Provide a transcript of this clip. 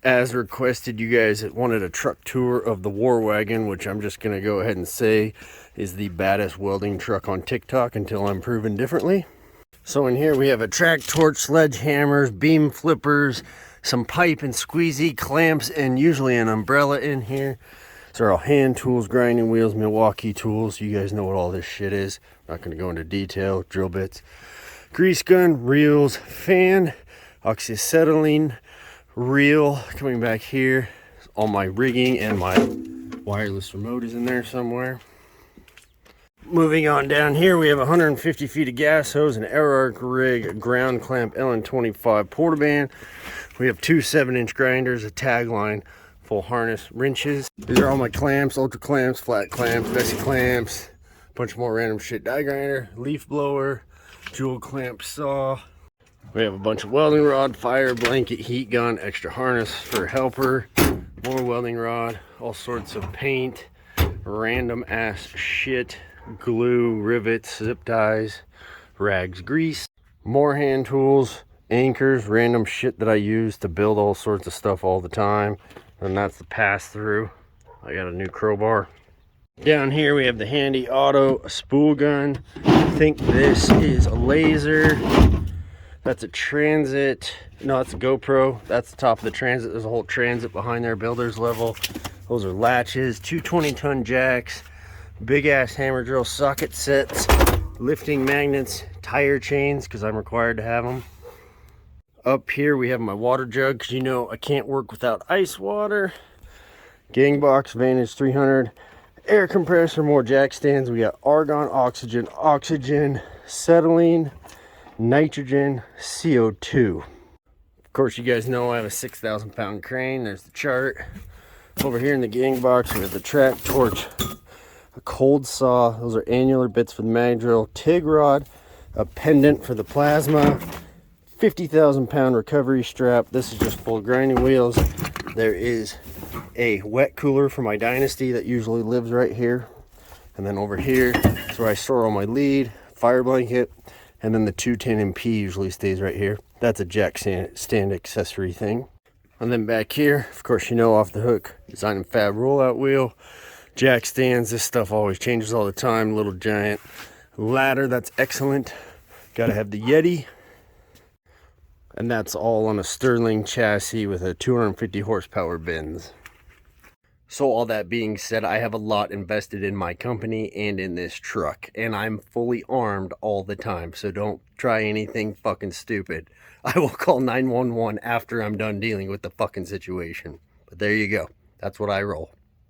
As requested, you guys wanted a truck tour of the War Wagon, which I'm just going to go ahead and say is the baddest welding truck on TikTok until I'm proven differently. So in here we have a track torch, sledgehammers, beam flippers, some pipe and squeezy clamps, and usually an umbrella in here. These are all hand tools, grinding wheels, Milwaukee tools. You guys know what all this shit is. I'm not going to go into detail. Drill bits, grease gun, reels, fan, oxyacetylene, reel. Coming back here, all my rigging and my wireless remote is in there somewhere. Moving on down here, we have 150 feet of gas hose, an air arc rig, a ground clamp LN25 portaband. We have two 7-inch grinders, a tagline, full harness, wrenches. These are all my clamps, ultra clamps, flat clamps, Bessie clamps, a bunch more random shit. Die grinder, leaf blower, jewel clamp saw. We have a bunch of welding rod, fire blanket, heat gun, extra harness for a helper, more welding rod, all sorts of paint, random ass shit, glue, rivets, zip ties, rags, grease, more hand tools, anchors, random shit that I use to build all sorts of stuff all the time. And that's the pass through. I got a new crowbar. Down here we have the handy auto spool gun. I think this is a laser. That's a transit. No, that's a GoPro. That's the top of the transit. There's a whole transit behind there, builder's level. Those are latches, two 20-ton jacks, big ass hammer drill, socket sets, lifting magnets, tire chains, because I'm required to have them. Up here we have my water jug, because you know I can't work without ice water. Gang box, Vantage 300, air compressor, more jack stands. We got argon, oxygen, acetylene, nitrogen, CO2. Of course, you guys know I have a 6,000 pound crane. There's the chart. Over here in the gang box we have the track torch, a cold saw, those are annular bits for the mag drill, TIG rod, a pendant for the plasma, 50,000 pound recovery strap. This is just full of grinding wheels. There is a wet cooler for my Dynasty that usually lives right here. And then over here is where I store all my lead, fire blanket, and then the 210 MP usually stays right here. That's a jack stand accessory thing. And then back here, of course, you know, off the hook, design and fab rollout wheel, jack stands. This stuff always changes all the time. Little giant ladder, that's excellent. Got to have the Yeti. And that's all on a Sterling chassis with a 250 horsepower bins. So all that being said, I have a lot invested in my company and in this truck, and I'm fully armed all the time, so don't try anything fucking stupid. I will call 911 after I'm done dealing with the fucking situation. But there you go. That's what I roll.